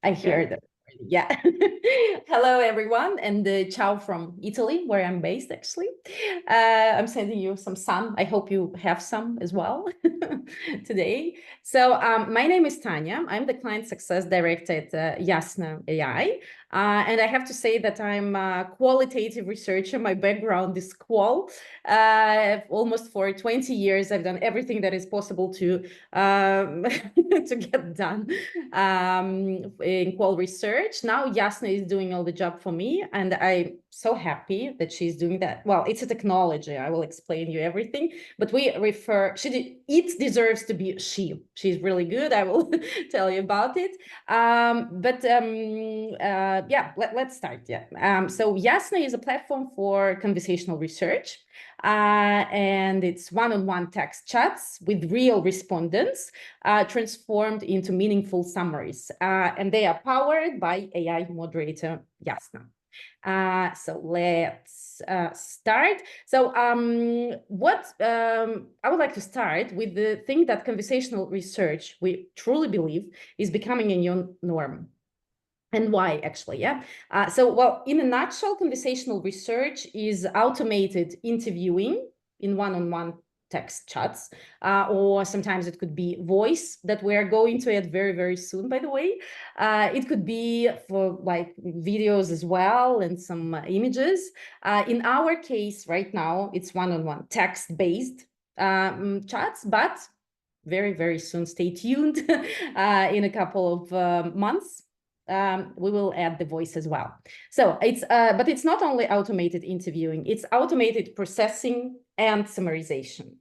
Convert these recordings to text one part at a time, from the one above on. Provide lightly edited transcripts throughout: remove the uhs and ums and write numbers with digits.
I hear that. Yeah. Hello, everyone, and ciao from Italy, where I'm based, actually. I'm sending you some sun. I hope you have some as well today. So my name is Tanya. I'm the Client Success Director at Yasna.ai. And I have to say that I'm a qualitative researcher. My background is qual. Almost for 20 years, I've done everything that is possible to to get done in qual research. Now Yasna is doing all the job for me, and I'm so happy that she's doing that. Well, it's a technology. I will explain you everything, but we refer, it deserves to be she. She's really good. I will tell you about it. Yeah, let's start. Yeah. So Yasna is a platform for conversational research. And it's one-on-one text chats with real respondents transformed into meaningful summaries. And they are powered by AI moderator Yasna. So let's start. So I would like to start with the thing that conversational research, we truly believe, is becoming a new norm. And why, actually, yeah. Well, in a nutshell, conversational research is automated interviewing in one-on-one text chats, or sometimes it could be voice that we're going to add very, very soon, by the way. It could be for like videos as well and some images. In our case right now, it's one-on-one text-based chats, but very, very soon, stay tuned, in a couple of months. We will add the voice as well. So but it's not only automated interviewing, it's automated processing and summarization.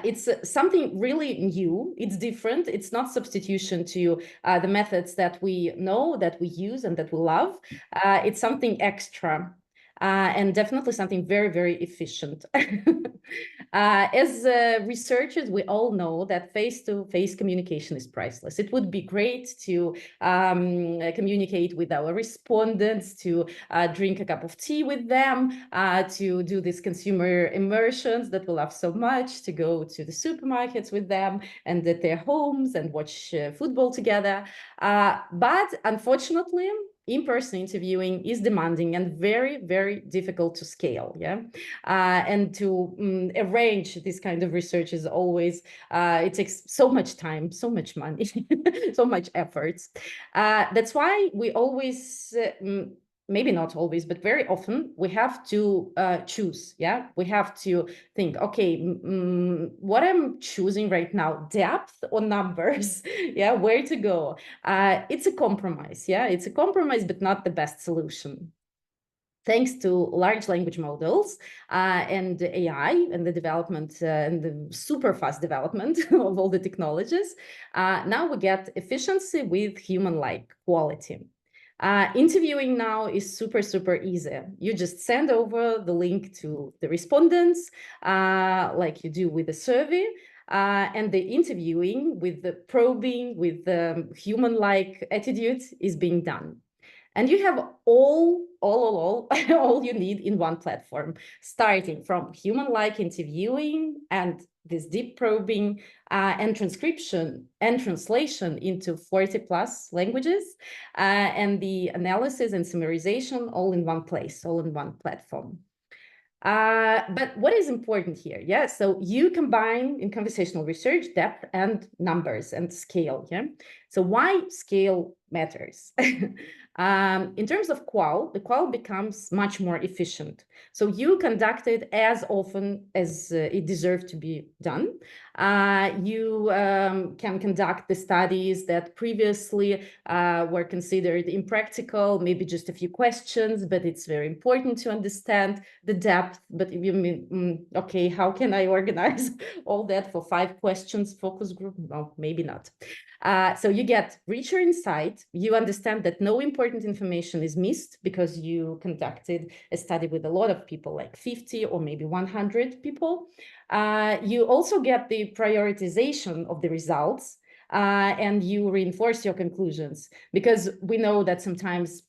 It's something really new. It's different. It's not substitution to the methods that we know, that we use, and that we love. It's something extra. And definitely something very, very efficient. As researchers, we all know that face-to-face communication is priceless. It would be great to communicate with our respondents, to drink a cup of tea with them, to do these consumer immersions that we love so much, to go to the supermarkets with them and at their homes and watch football together. But unfortunately, in-person interviewing is demanding and very, very difficult to scale. Yeah. And to arrange this kind of research is always, it takes so much time, so much money, so much efforts. That's why we always, maybe not always, but very often we have to choose. Yeah, we have to think, okay, what I'm choosing right now, depth or numbers? Yeah, where to go? It's a compromise. Yeah, it's a compromise, but not the best solution. Thanks to large language models and AI and the development and the super fast development of all the technologies, now we get efficiency with human-like quality. Interviewing now is super, super easy. You just send over the link to the respondents, like you do with a survey, and the interviewing with the probing, with the human-like attitude is being done. And you have all you need in one platform, starting from human-like interviewing and this deep probing and transcription and translation into 40 plus languages, and the analysis and summarization all in one place, all in one platform. But what is important here? Yeah, so you combine in conversational research depth and numbers and scale. Yeah, so why scale matters? In terms of qual, the qual becomes much more efficient. So you conduct it as often as it deserves to be done. You can conduct the studies that previously were considered impractical, maybe just a few questions, but it's very important to understand the depth. But if you mean, okay, how can I organize all that for 5 questions focus group? No, maybe not. So you get richer insight. You understand that no important information is missed because you conducted a study with a lot of people, like 50 or maybe 100 people. You also get the prioritization of the results, and you reinforce your conclusions, because we know that sometimes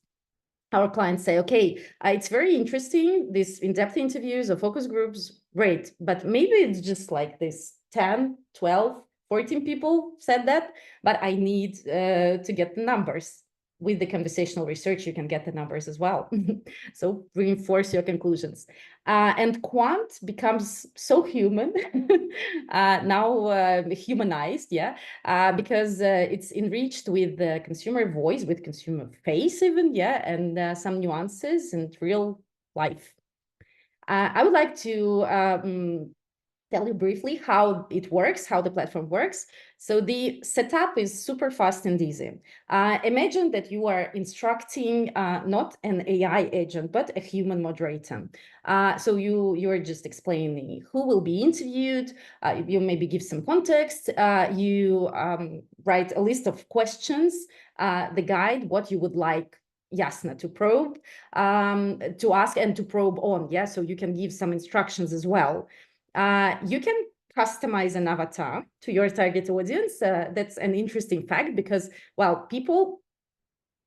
our clients say, okay, it's very interesting, these in-depth interviews or focus groups, great, but maybe it's just like this 10, 12, 14 people said that, but I need to get the numbers. With the conversational research, you can get the numbers as well. So reinforce your conclusions. And quant becomes so human, now humanized, yeah, because it's enriched with the consumer voice, with consumer face even, yeah, and some nuances and real life. I would like to tell you briefly how it works, how the platform works. So the setup is super fast and easy. Imagine that you are instructing not an AI agent, but a human moderator. So you are just explaining who will be interviewed. You maybe give some context. You write a list of questions, the guide, what you would like Yasna to probe, to ask and to probe on. Yeah, so you can give some instructions as well. You can customize an avatar to your target audience. That's an interesting fact because, well, people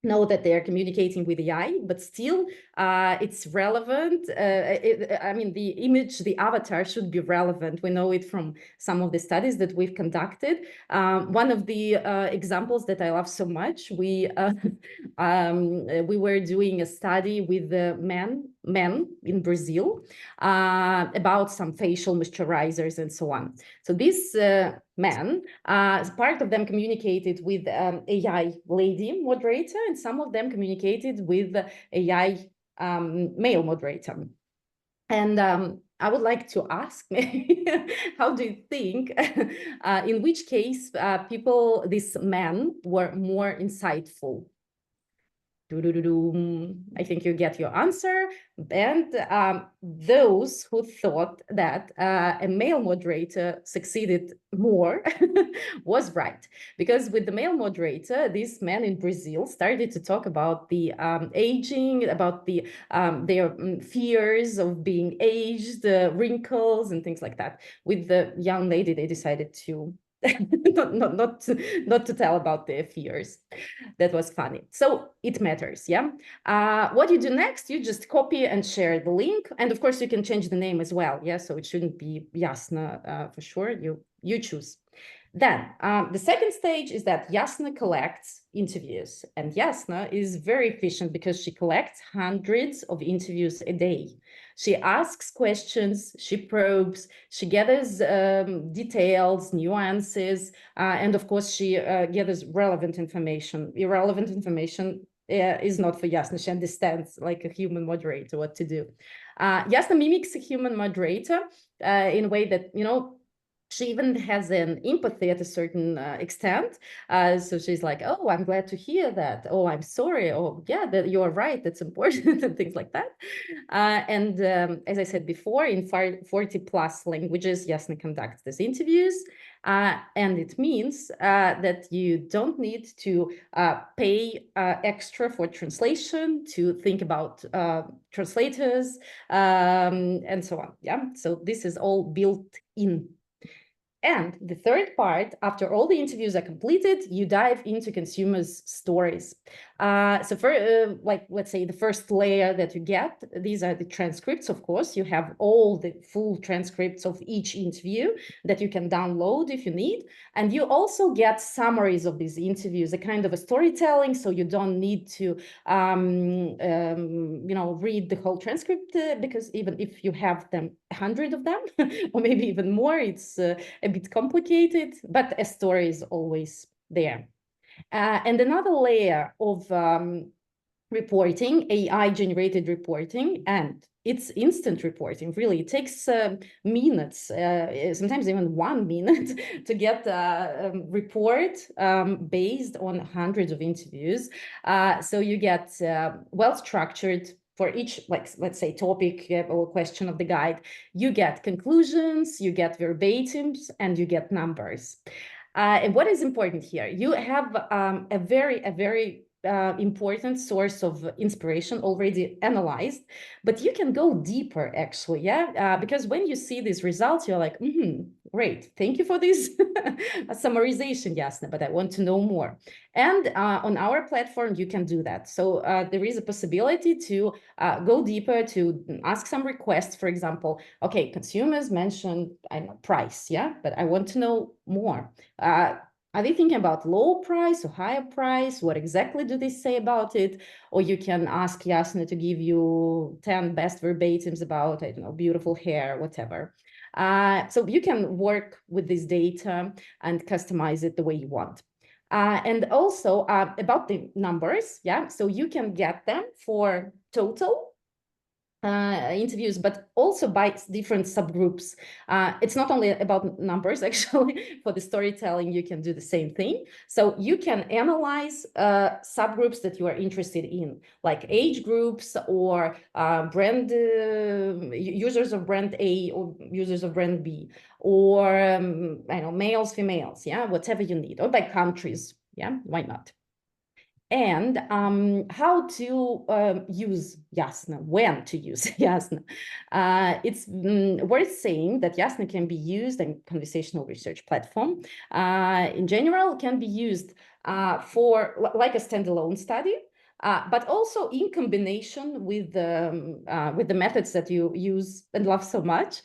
know that they are communicating with AI, but still it's relevant. I mean, the image, the avatar should be relevant. We know it from some of the studies that we've conducted. One of the examples that I love so much, we were doing a study with the men in Brazil about some facial moisturizers and so on. So these men, part of them communicated with AI lady moderator, and some of them communicated with AI male moderator. And I would like to ask, how do you think, in which case people, these men, were more insightful? I think you get your answer. And those who thought that a male moderator succeeded more was right. Because with the male moderator, this man in Brazil started to talk about the aging, about the their fears of being aged, wrinkles and things like that. With the young lady, they decided to not to tell about their fears. That was funny. So it matters, yeah. What you do next, you just copy and share the link, and of course you can change the name as well, yeah. So it shouldn't be Yasna for sure. You choose. Then the second stage is that Yasna collects interviews, and Yasna is very efficient because she collects hundreds of interviews a day. She asks questions, she probes, she gathers details, nuances, and of course, she gathers relevant information. Irrelevant information is not for Yasna. She understands, like a human moderator, what to do. Yasna mimics a human moderator in a way that, you know, she even has an empathy at a certain extent. So she's like, oh, I'm glad to hear that. Oh, I'm sorry. Oh, yeah, that you're right. That's important and things like that. And as I said before, in 40 plus languages, Yasna conducts these interviews. And it means that you don't need to pay extra for translation, to think about translators, and so on. Yeah, so this is all built in. And the third part, after all the interviews are completed, you dive into consumers' stories. So for like, let's say the first layer that you get, these are the transcripts, of course. You have all the full transcripts of each interview that you can download if you need. And you also get summaries of these interviews, a kind of a storytelling, so you don't need to, you know, read the whole transcript because even if you have them, 100 of them, or maybe even more, it's a bit complicated, but a story is always there. And another layer of reporting, AI-generated reporting, and it's instant reporting, really. It takes minutes, sometimes even 1 minute to get a report based on hundreds of interviews. So you get well-structured for each, like, let's say, topic or question of the guide. You get conclusions, you get verbatims, and you get numbers. And what is important here? You have a very important source of inspiration already analyzed, but you can go deeper actually, because when you see these results, you're like, great, thank you for this summarization, Yasna, but I want to know more. And on our platform, you can do that. So there is a possibility to go deeper, to ask some requests. For example, okay, consumers mentioned, I know, price, but I want to know more. Are they thinking about low price or higher price? What exactly do they say about it? Or you can ask Yasna to give you 10 best verbatims about, I don't know, beautiful hair, whatever. So you can work with this data and customize it the way you want. And also about the numbers, so you can get them for total interviews, but also by different subgroups. It's not only about numbers, actually. For the storytelling, you can do the same thing. So you can analyze subgroups that you are interested in, like age groups or brand users of brand A or users of brand B, or I know, males, females, whatever you need, or by countries, why not? And how to use Yasna, when to use Yasna. It's worth saying that Yasna can be used in conversational research platform. In general, can be used for like a standalone study, but also in combination with the methods that you use and love so much,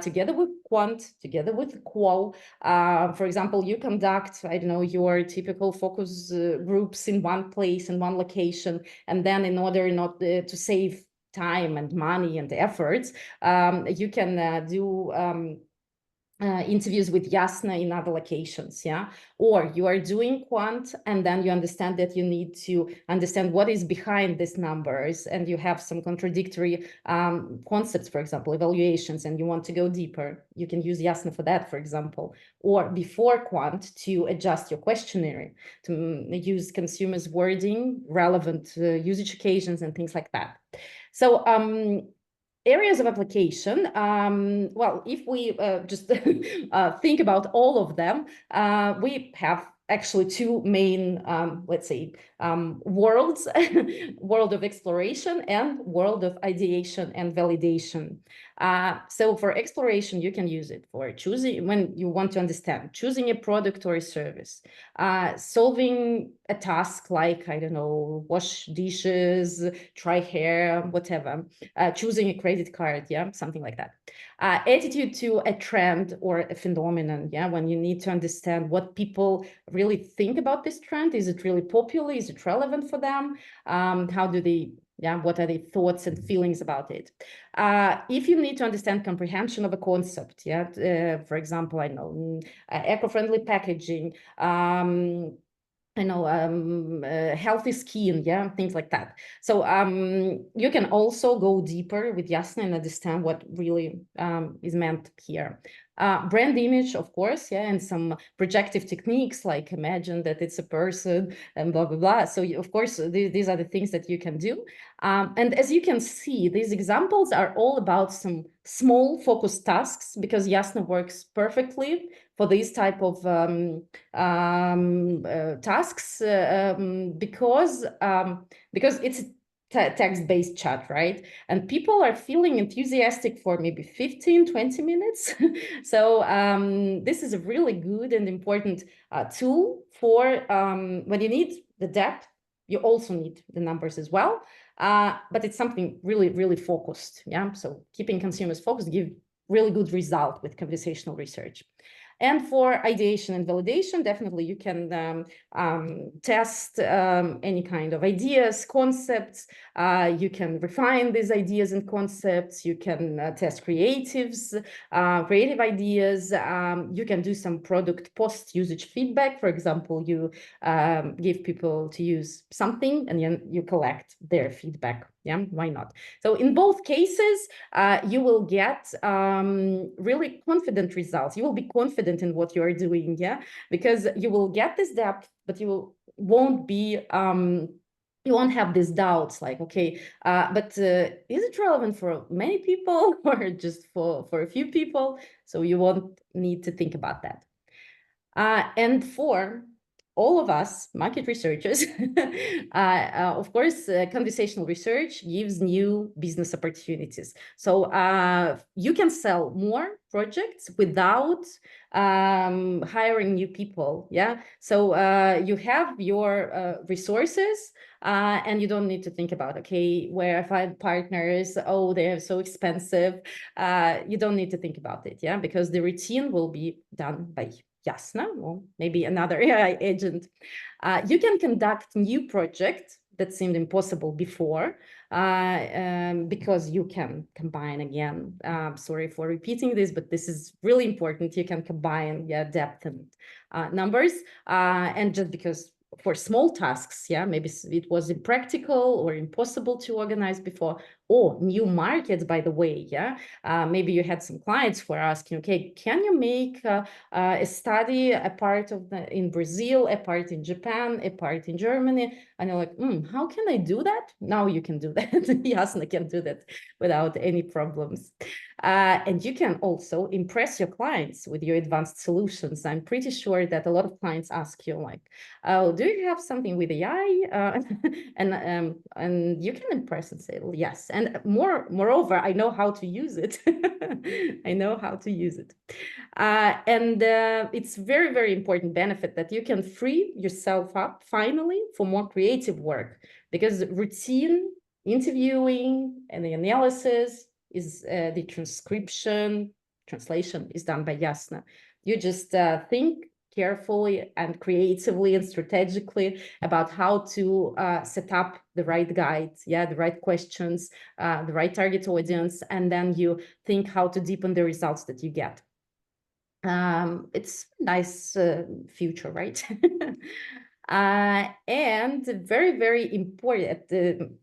together with quant, together with qual. For example, you conduct, I don't know, your typical focus groups in one place, in one location, and then in order not to save time and money and efforts, you can do interviews with Yasna in other locations, or you are doing quant and then you understand that you need to understand what is behind these numbers, and you have some contradictory concepts, for example, evaluations, and you want to go deeper. You can use Yasna for that, for example, or before quant to adjust your questionnaire, to use consumers' wording, relevant usage occasions, and things like that. So areas of application, well, if we just think about all of them, we have actually two main, let's say, worlds, world of exploration and world of ideation and validation. So for exploration, you can use it for choosing, when you want to understand, choosing a product or a service, solving a task like, I don't know, wash dishes, try hair, whatever, choosing a credit card, something like that. Attitude to a trend or a phenomenon, when you need to understand what people really think about this trend. Is it really popular? Is it relevant for them? How do they, what are their thoughts and feelings about it? If you need to understand comprehension of a concept, for example, I know, eco-friendly packaging, I know, healthy skin, things like that. So you can also go deeper with Yasna and understand what really is meant here. Brand image, of course, and some projective techniques, like imagine that it's a person and blah, blah, blah. So of course, these are the things that you can do. And as you can see, these examples are all about some small focused tasks, because Yasna works perfectly for these type of tasks, because it's a text-based chat, right? And people are feeling enthusiastic for maybe 15-20 minutes. So this is a really good and important tool for when you need the depth. You also need the numbers as well, but it's something really, really focused. So keeping consumers focused give really good result with conversational research. And for ideation and validation, definitely you can test any kind of ideas, concepts. You can refine these ideas and concepts. You can test creatives, creative ideas. You can do some product post-usage feedback. For example, you give people to use something and you collect their feedback. Why not? So in both cases, you will get really confident results. You will be confident in what you are doing, because you will get this depth, but you won't be you won't have these doubts like, okay, but is it relevant for many people or just for a few people? So you won't need to think about that. And for all of us market researchers, of course, conversational research gives new business opportunities. So you can sell more projects without hiring new people. Yeah. So you have your resources, and you don't need to think about, okay, where I find partners? Oh, they are so expensive. You don't need to think about it. Yeah, because the routine will be done by Yasna or maybe another AI agent. You can conduct new projects that seemed impossible before, because you can combine again. Sorry for repeating this, but this is really important. You can combine, yeah, depth and numbers, and just because for small tasks, yeah, maybe it was impractical or impossible to organize before, or new markets, by the way, yeah. Maybe you had some clients who are asking, okay, can you make a study, a part of in Brazil, a part in Japan, a part in Germany, and you're like, how can I do that? Now you can do that. Yasna can do that without any problems. And you can also impress your clients with your advanced solutions. I'm pretty sure that a lot of clients ask you like, oh, do you have something with AI? And you can impress and say, well, yes. And moreover, I know how to use it. I know how to use it. And it's very, very important benefit that you can free yourself up finally for more creative work, because routine interviewing and the analysis is the translation is done by Yasna. You just think carefully and creatively and strategically about how to set up the right guide, yeah, the right questions, the right target audience, and then you think how to deepen the results that you get. It's a nice future, right? And very, very important,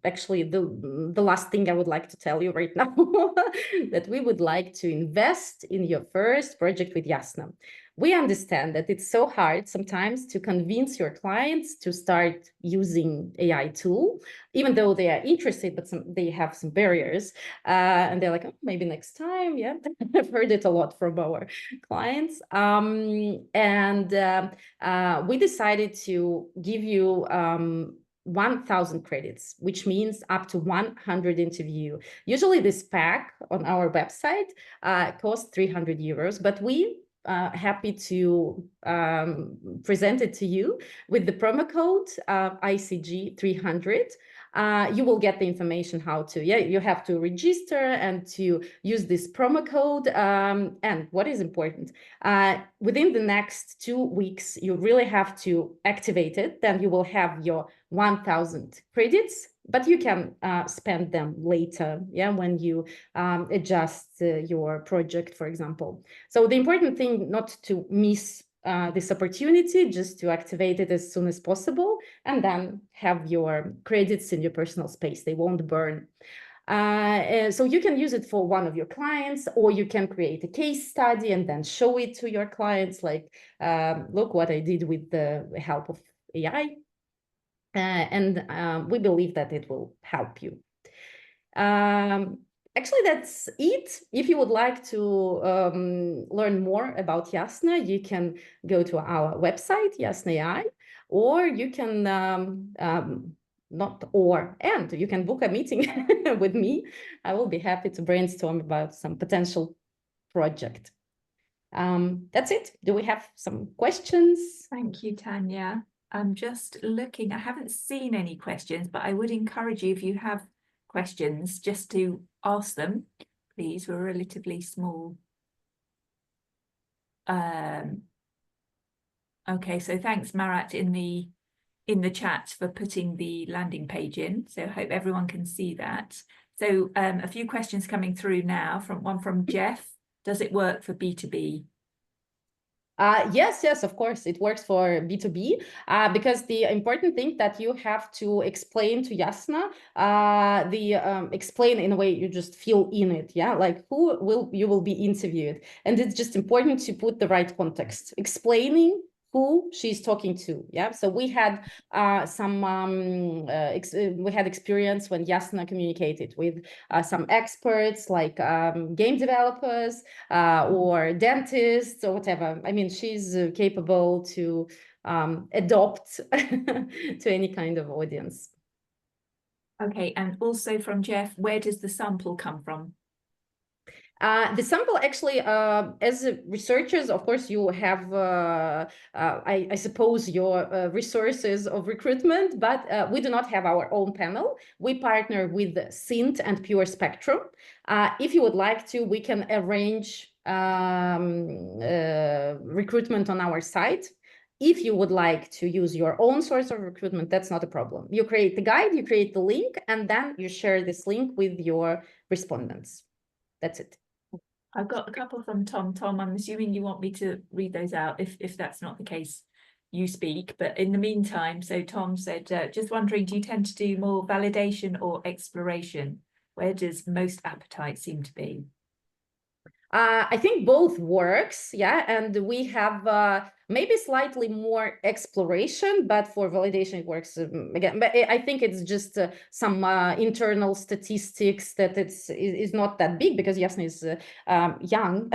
actually, the last thing I would like to tell you right now, that we would like to invest in your first project with Yasna. We understand that it's so hard sometimes to convince your clients to start using AI tool, even though they are interested, but they have some barriers. And they're like, oh, maybe next time. Yeah, I've heard it a lot from our clients. We decided to give you 1,000 credits, which means up to 100 interview. Usually this pack on our website costs 300 euros, but we happy to present it to you with the promo code ICG 300. You will get the information how to, yeah, you have to register and to use this promo code. And what is important, within the next 2 weeks, you really have to activate it. Then you will have your 1,000 credits, but you can spend them later, yeah, when you adjust your project, for example. So the important thing not to miss this opportunity, just to activate it as soon as possible, and then have your credits in your personal space. They won't burn. So you can use it for one of your clients, or you can create a case study and then show it to your clients, like, look what I did with the help of AI. We believe that it will help you. Actually, that's it. If you would like to learn more about Yasna, you can go to our website, Yasna.ai, or you can you can book a meeting with me. I will be happy to brainstorm about some potential project. That's it. Do we have some questions? Thank you, Tanya. I'm just looking, I haven't seen any questions, but I would encourage you, if you have questions, just to ask them, please. We're relatively small. Okay, so thanks, Marat, in the chat for putting the landing page in. So I hope everyone can see that. So a few questions coming through now, one from Jeff. Does it work for B2B? Yes, of course, it works for B2B, because the important thing that you have to explain to Yasna, explain in a way you just feel in it, yeah, like you will be interviewed. And it's just important to put the right context, explaining who she's talking to. Yeah, so we had we had experience when Yasna communicated with some experts like game developers or dentists or whatever. I mean, she's capable to adopt to any kind of audience. Okay, and also from Jeff, where does the sample come from? The sample actually, as researchers, of course, you have, I suppose, your resources of recruitment, but we do not have our own panel. We partner with Sint and Pure Spectrum. If you would like to, we can arrange recruitment on our site. If you would like to use your own source of recruitment, that's not a problem. You create the guide, you create the link, and then you share this link with your respondents. That's it. I've got a couple from Tom. Tom, I'm assuming you want me to read those out. If that's not the case, you speak. But in the meantime, so Tom said, just wondering, do you tend to do more validation or exploration? Where does most appetite seem to be? I think both works, yeah, and we have maybe slightly more exploration, but for validation it works again. But I think it's just some internal statistics that is not that big because Yasna is young,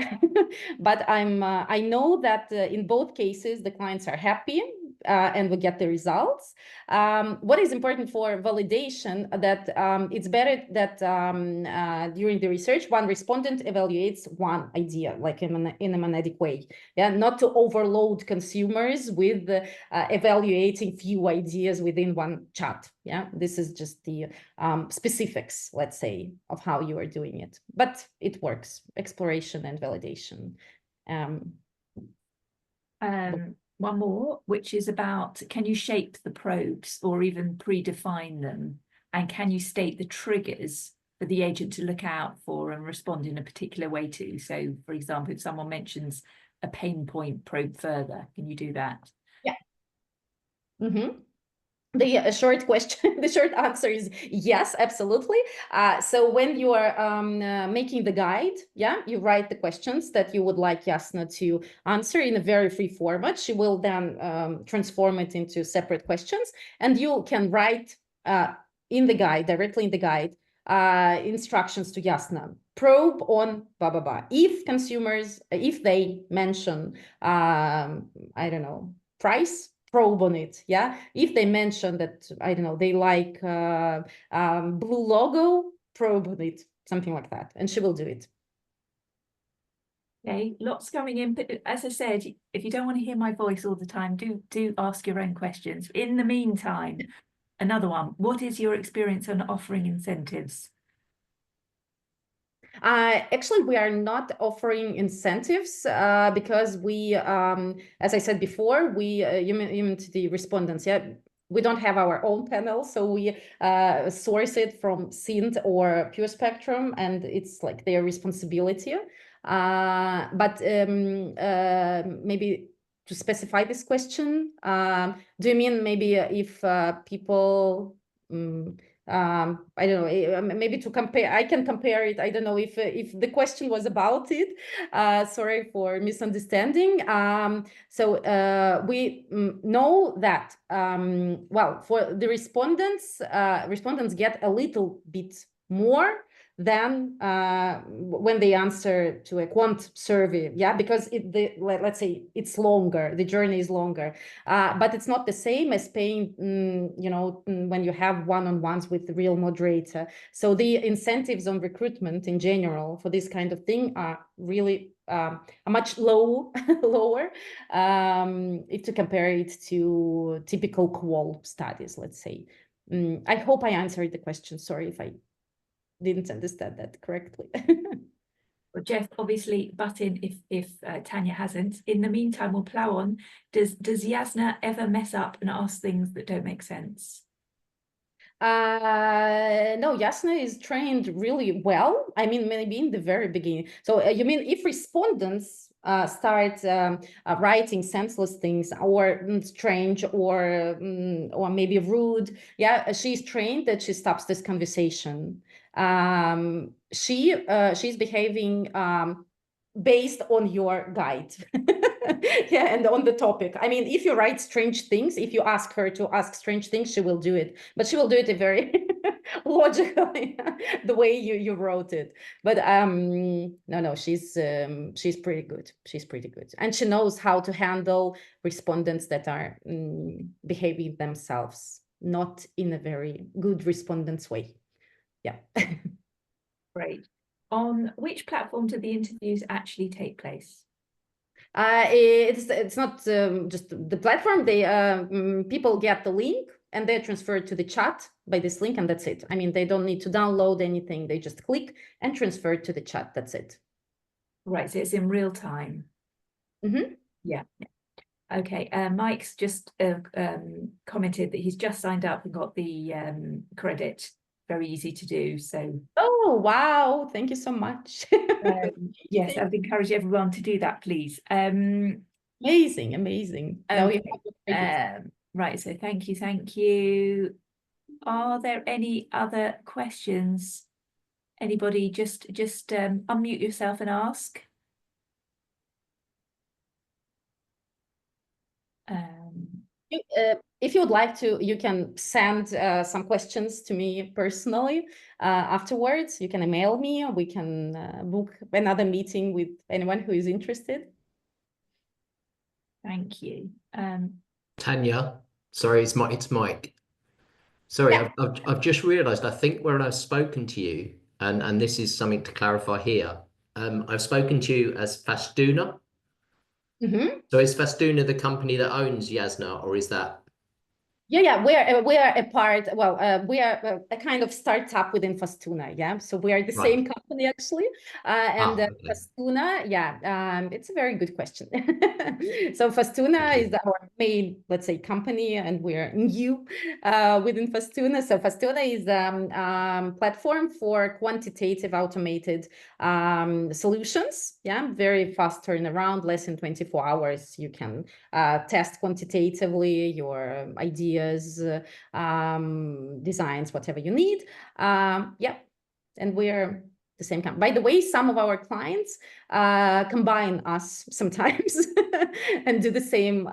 but I know that in both cases the clients are happy. And we get the results. What is important for validation that it's better that during the research, one respondent evaluates one idea, like in a monadic way. Yeah, not to overload consumers with evaluating few ideas within one chat. Yeah, this is just the specifics, let's say, of how you are doing it. But it works, exploration and validation. One more, which is about, can you shape the probes or even predefine them? And can you state the triggers for the agent to look out for and respond in a particular way to? So, for example, if someone mentions a pain point, probe further. Can you do that? Yeah. Mm-hmm. The short question, the short answer is yes, absolutely. So when you are making the guide, yeah, you write the questions that you would like Yasna to answer in a very free format. She will then transform it into separate questions, and you can write in the guide, directly in the guide, instructions to Yasna. Probe on blah, blah, blah. If consumers, if they mention, I don't know, price, probe on it. Yeah, if they mention that, I don't know, they like blue logo, probe on it, something like that, and she will do it. Okay, lots coming in, but as I said, if you don't want to hear my voice all the time, do ask your own questions. In the meantime, another one, what is your experience on offering incentives? Actually, we are not offering incentives because we, as I said before, you mean to the respondents, yeah, we don't have our own panel, so we source it from Sint or Pure Spectrum, and it's like their responsibility. But maybe to specify this question, do you mean maybe if people I don't know, maybe to compare, I can compare it. I don't know if the question was about it. Sorry for misunderstanding. So we know that, well, for the respondents, respondents get a little bit more than when they answer to a quant survey, yeah, because let's say it's longer, the journey is longer, but it's not the same as paying, you know, when you have one-on-ones with the real moderator. So the incentives on recruitment in general for this kind of thing are really much lower if to compare it to typical qual studies, let's say. I hope I answered the question. Sorry if I didn't understand that correctly. Well, Jeff, obviously, butt in if Tanya hasn't. In the meantime, we'll plow on. Does Yasna ever mess up and ask things that don't make sense? No, Yasna is trained really well. I mean, maybe in the very beginning. So you mean if respondents start writing senseless things or strange or maybe rude, yeah, she's trained that she stops this conversation. She's behaving based on your guide. Yeah, and on the topic. I mean, if you write strange things, if you ask her to ask strange things, she will do it. But she will do it a very logically, the way you wrote it. But no, she's pretty good. She's pretty good, and she knows how to handle respondents that are behaving themselves not in a very good respondents way. Yeah. Great. On which platform do the interviews actually take place? It's not just the platform. They people get the link and they're transferred to the chat by this link, and that's it. I mean, they don't need to download anything. They just click and transfer to the chat. That's it. Right, so it's in real time. Yeah. Okay. Mike's just commented that he's just signed up and got the credit. Very easy to do. So. Oh wow! Thank you so much. Yes, I'd encourage everyone to do that, please. Amazing, amazing. Now you have right, so thank you. Are there any other questions? Anybody just unmute yourself and ask. If you would like to, you can send some questions to me personally afterwards. You can email me, or we can book another meeting with anyone who is interested. Thank you. Tanya, sorry, it's Mike. Sorry, yeah. I've just realised, I think when I've spoken to you, and this is something to clarify here, I've spoken to you as Fastuna. So is Fastuna the company that owns Yasna, or is that? Yeah, we are a part. Well, we are a kind of startup within Fastuna. Yeah, so we are the same company actually, and okay. Fastuna. Yeah, it's a very good question. So Fastuna is our main, let's say, company, and we are new within Fastuna. So Fastuna is a platform for quantitative automated solutions. Yeah, very fast turnaround, less than 24 hours. You can test quantitatively your ideas, designs, whatever you need. Yeah, and we're the same company. By the way, some of our clients combine us sometimes and do the same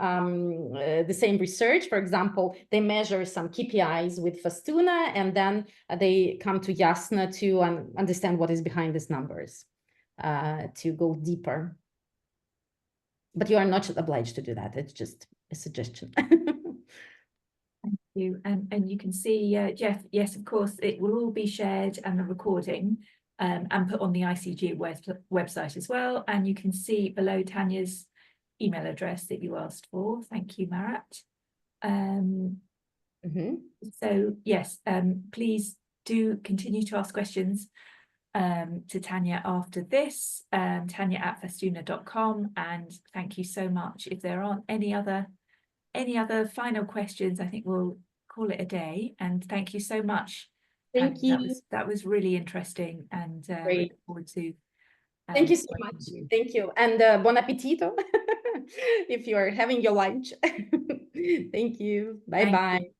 research. For example, they measure some KPIs with Fastuna, and then they come to Yasna to understand what is behind these numbers, to go deeper. But you are not obliged to do that. It's just a suggestion. Thank you. And you can see, Jeff, yes, of course, it will all be shared and the recording and put on the ICG website as well. And you can see below Tanya's email address that you asked for. Thank you, Marat. So yes, please do continue to ask questions to Tanya after this, Tanya@fastuna.com. And thank you so much. If there aren't any other final questions, I think we'll call it a day. And thank you so much. Thank you. That was really interesting, and great. Look forward to. Thank you so much. Thank you, and buon appetito if you're having your lunch. Thank you. Bye bye.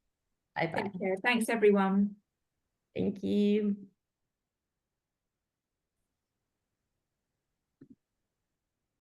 Bye bye. Thanks everyone. Thank you.